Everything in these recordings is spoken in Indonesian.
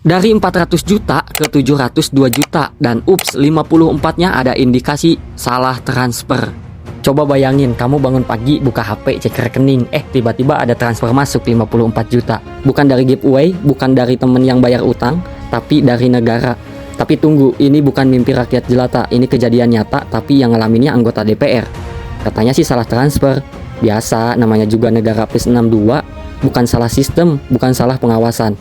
Dari 400 juta ke 702 juta dan ups 54-nya ada indikasi salah transfer. Coba bayangin kamu bangun pagi buka HP cek rekening, tiba-tiba ada transfer masuk 54 juta. Bukan dari giveaway, bukan dari temen yang bayar utang, tapi dari negara. Tapi tunggu, ini bukan mimpi rakyat jelata, ini kejadian nyata tapi yang ngalaminnya anggota DPR. Katanya sih salah transfer. Biasa, namanya juga negara plus 62, bukan salah sistem, bukan salah pengawasan.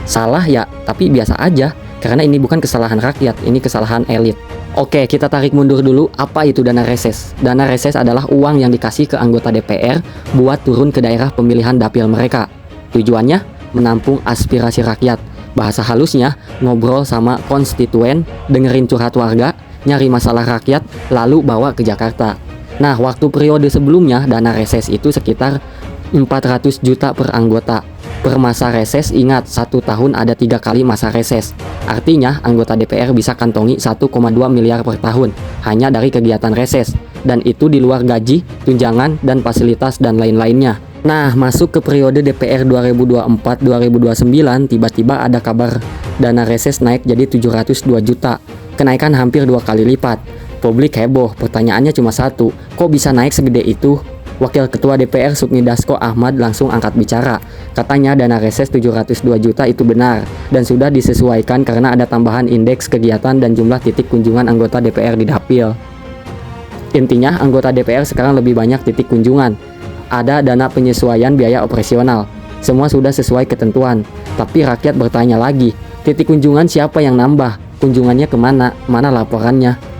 Salah ya, tapi biasa aja, karena ini bukan kesalahan rakyat, ini kesalahan elit. Oke, kita tarik mundur dulu, apa itu dana reses? Dana reses adalah uang yang dikasih ke anggota DPR buat turun ke daerah pemilihan dapil mereka. Tujuannya, menampung aspirasi rakyat. Bahasa halusnya, ngobrol sama konstituen, dengerin curhat warga, nyari masalah rakyat, lalu bawa ke Jakarta. Nah, waktu periode sebelumnya, dana reses itu sekitar 400 juta per anggota. Per masa reses, ingat, 1 tahun ada 3 kali masa reses. Artinya, anggota DPR bisa kantongi 1,2 miliar per tahun hanya dari kegiatan reses. Dan itu di luar gaji, tunjangan, dan fasilitas dan lain-lainnya. Nah, masuk ke periode DPR 2024-2029, tiba-tiba ada kabar dana reses naik jadi 702 juta. Kenaikan hampir 2 kali lipat. Publik heboh, pertanyaannya cuma satu, kok bisa naik segede itu? Wakil Ketua DPR Sufmi Dasko Ahmad langsung angkat bicara. Katanya dana reses 702 juta itu benar dan sudah disesuaikan karena ada tambahan indeks kegiatan dan jumlah titik kunjungan anggota DPR di dapil. Intinya anggota DPR sekarang lebih banyak titik kunjungan. Ada dana penyesuaian biaya operasional. Semua sudah sesuai ketentuan. Tapi rakyat bertanya lagi, titik kunjungan siapa yang nambah? Kunjungannya kemana? Mana laporannya?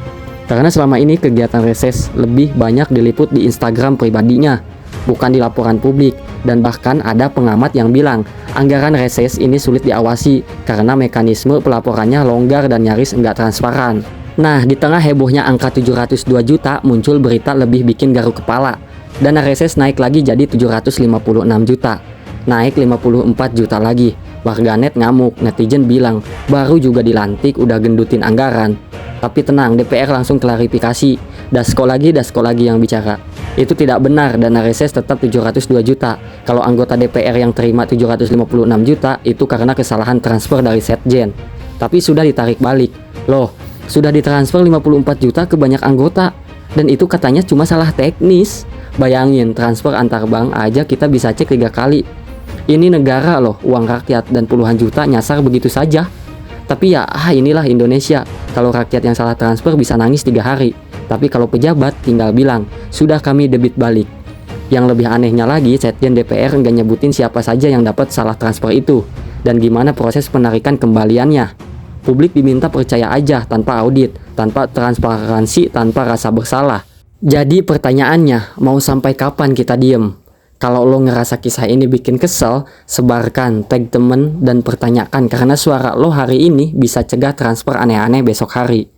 Karena selama ini kegiatan reses lebih banyak diliput di Instagram pribadinya, bukan di laporan publik. Dan bahkan ada pengamat yang bilang, anggaran reses ini sulit diawasi karena mekanisme pelaporannya longgar dan nyaris enggak transparan. Nah, di tengah hebohnya angka 702 juta, muncul berita lebih bikin garuk kepala. Dana reses naik lagi jadi 756 juta. Naik 54 juta lagi. Warganet ngamuk, netizen bilang, baru juga dilantik udah gendutin anggaran. Tapi tenang, DPR langsung klarifikasi. Dasko lagi yang bicara. Itu tidak benar, dana reses tetap 702 juta. Kalau anggota DPR yang terima 756 juta, itu karena kesalahan transfer dari Setjen. Tapi sudah ditarik balik. Loh, sudah ditransfer 54 juta ke banyak anggota. Dan itu katanya cuma salah teknis. Bayangin, transfer antar bank aja kita bisa cek 3 kali. Ini negara loh, uang rakyat dan puluhan juta nyasar begitu saja. Tapi ya, inilah Indonesia. Kalau rakyat yang salah transfer bisa nangis 3 hari. Tapi kalau pejabat tinggal bilang, sudah kami debit balik. Yang lebih anehnya lagi, Setjen DPR nggak nyebutin siapa saja yang dapat salah transfer itu. Dan gimana proses penarikan kembaliannya. Publik diminta percaya aja tanpa audit, tanpa transparansi, tanpa rasa bersalah. Jadi pertanyaannya, mau sampai kapan kita diem? Kalau lo ngerasa kisah ini bikin kesel, sebarkan, tag temen, dan pertanyakan karena suara lo hari ini bisa cegah transfer aneh-aneh besok hari.